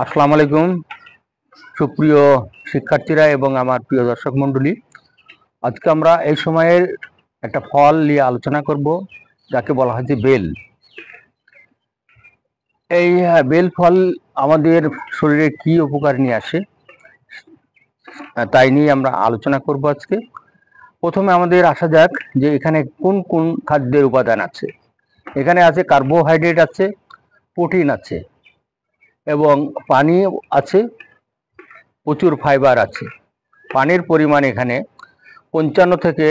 আসসালামু আলাইকুম সুপ্রিয় শিক্ষার্থীরা এবং আমার প্রিয় দর্শক মণ্ডলী। আজকে আমরা এই সময়ের একটা ফল নিয়ে আলোচনা করব, যাকে বলা হয় যে বেল। এই বেল ফল আমাদের শরীরে কি উপকার নিয়ে আসে তাই নিয়ে আমরা আলোচনা করব আজকে। প্রথমে আমাদের আসা যাক যে এখানে কোন কোন খাদ্যের উপাদান আছে। এখানে আছে কার্বোহাইড্রেট আছে, প্রোটিন আছে এবং পানি আছে, প্রচুর ফাইবার আছে। পানির পরিমাণ এখানে 55 থেকে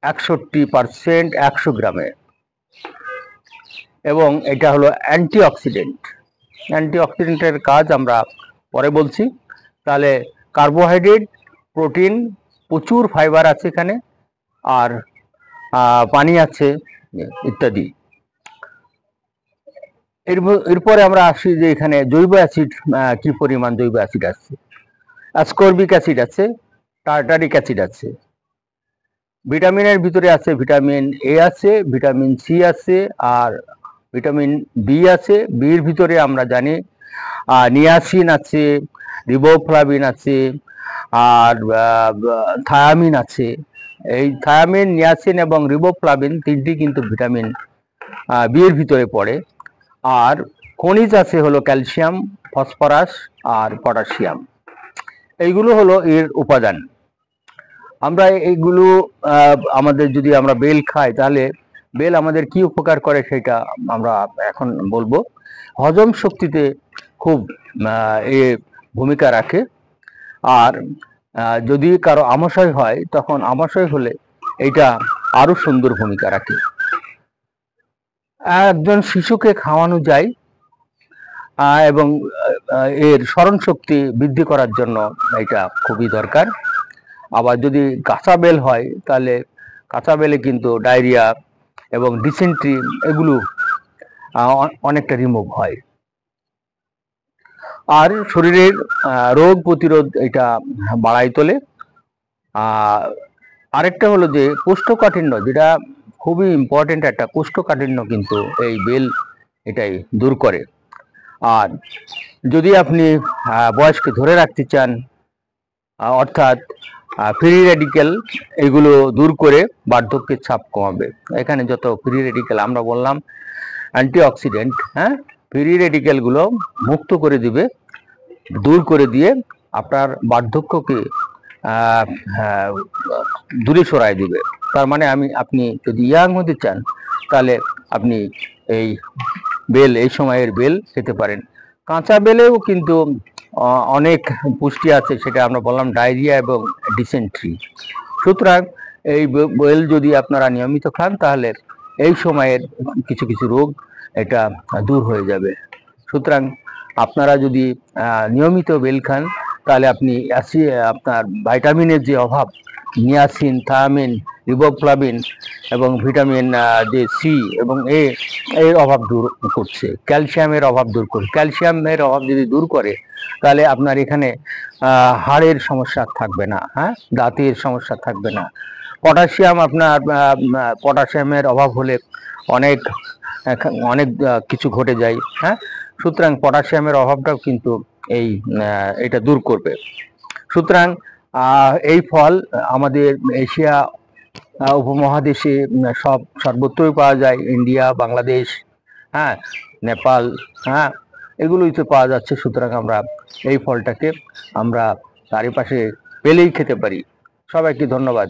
61% 100 গ্রামে, এবং এটা হলো অ্যান্টিঅক্সিডেন্ট। অ্যান্টিঅক্সিডেন্টের কাজ আমরা পরে বলছি। তাহলে কার্বোহাইড্রেট, প্রোটিন, প্রচুর ফাইবার আছে এখানে, আর পানি আছে ইত্যাদি। এরপরে আমরা আসি যে এখানে জৈব অ্যাসিড, কি পরিমাণ জৈব অ্যাসিড আছে। অ্যাসকর্বিক অ্যাসিড আছে, টার্টারিক অ্যাসিড আছে। ভিটামিনের ভিতরে আছে ভিটামিন এ আছে, ভিটামিন সি আছে, আর ভিটামিন বি আছে। বির ভিতরে আমরা জানি নিয়াসিন আছে, রিবোফ্লাভিন আছে, আর থায়ামিন আছে। এই থায়ামিন, নিয়াসিন এবং রিবোফ্লাভিন তিনটি কিন্তু ভিটামিন বি এর ভিতরে পড়ে। আর খনিজ আছে হলো ক্যালসিয়াম, ফসফরাস আর পটাশিয়াম। এইগুলো হলো এর উপাদান। আমরা এইগুলো আমাদের যদি আমরা বেল খাই, তাহলে বেল আমাদের কি উপকার করে সেটা আমরা এখন বলবো। হজম শক্তিতে খুব এ ভূমিকা রাখে। আর যদি কারো আমাশয় হয়, তখন আমাশয় হলে এটা আরো সুন্দর ভূমিকা রাখে। একজন শিশুকে খাওয়ানো যায় এবং এর স্মরণ শক্তি বৃদ্ধি করার জন্য এটা খুবই দরকার। আবার যদি কাঁচা বেল হয়, তাহলে কাঁচা বেলে কিন্তু ডায়রিয়া এবং ডিসেন্ট্রি এগুলো অনেকটা রিমুভ হয়। আর শরীরের রোগ প্রতিরোধ এটা বাড়াই তোলে। আরেকটা হলো যে কোষ্ঠকাঠিন্য, যেটা খুবই ইম্পর্টেন্ট একটা, কোষ্ঠকাঠিন্য কিন্তু এই বেল এটাই দূর করে। আর যদি আপনি বয়সকে ধরে রাখতে চান, অর্থাৎ ফ্রি রেডিক্যাল এগুলো দূর করে বার্ধক্যের ছাপ কমাবে। এখানে যত ফ্রি রেডিক্যাল আমরা বললাম অ্যান্টিঅক্সিডেন্ট, ফ্রি রেডিক্যালগুলো মুক্ত করে দিবে, দূর করে দিয়ে আপনার বার্ধক্যকে দূরে সরাই দিবে। তার মানে আপনি যদি ইয়াং হতে চান, তাহলে আপনি এই বেল, এই সময়ের বেল খেতে পারেন। কাঁচা বেলেও কিন্তু অনেক পুষ্টি আছে, সেটা আমরা বললাম ডায়রিয়া এবং ডিসেন্ট্রি। সুতরাং এই বেল যদি আপনারা নিয়মিত খান, তাহলে এই সময়ের কিছু কিছু রোগ এটা দূর হয়ে যাবে। সুতরাং আপনারা যদি নিয়মিত বেল খান, তাহলে আপনি আপনার ভাইটামিনের যে অভাব, নিয়াসিন, থায়ামিন, রিবোফ্লাভিন এবং ভিটামিন যে সি এবং এ এর অভাব দূর করছে, ক্যালসিয়ামের অভাব দূর করে। ক্যালসিয়ামের অভাব যদি দূর করে, তাহলে আপনার এখানে হাড়ের সমস্যা থাকবে না, দাঁতের সমস্যা থাকবে না। পটাশিয়াম, আপনার পটাশিয়ামের অভাব হলে অনেক অনেক কিছু ঘটে যায়। সুতরাং পটাশিয়ামের অভাবটাও কিন্তু এটা দূর করবে। সুতরাং এই ফল আমাদের এশিয়া উপমহাদেশে সর্বত্রই পাওয়া যায়। ইন্ডিয়া, বাংলাদেশ, নেপাল, এগুলোই তো পাওয়া যাচ্ছে। সুতরাং আমরা এই ফলটাকে আমরা চারিপাশে পেলেই খেতে পারি। সবাইকে ধন্যবাদ।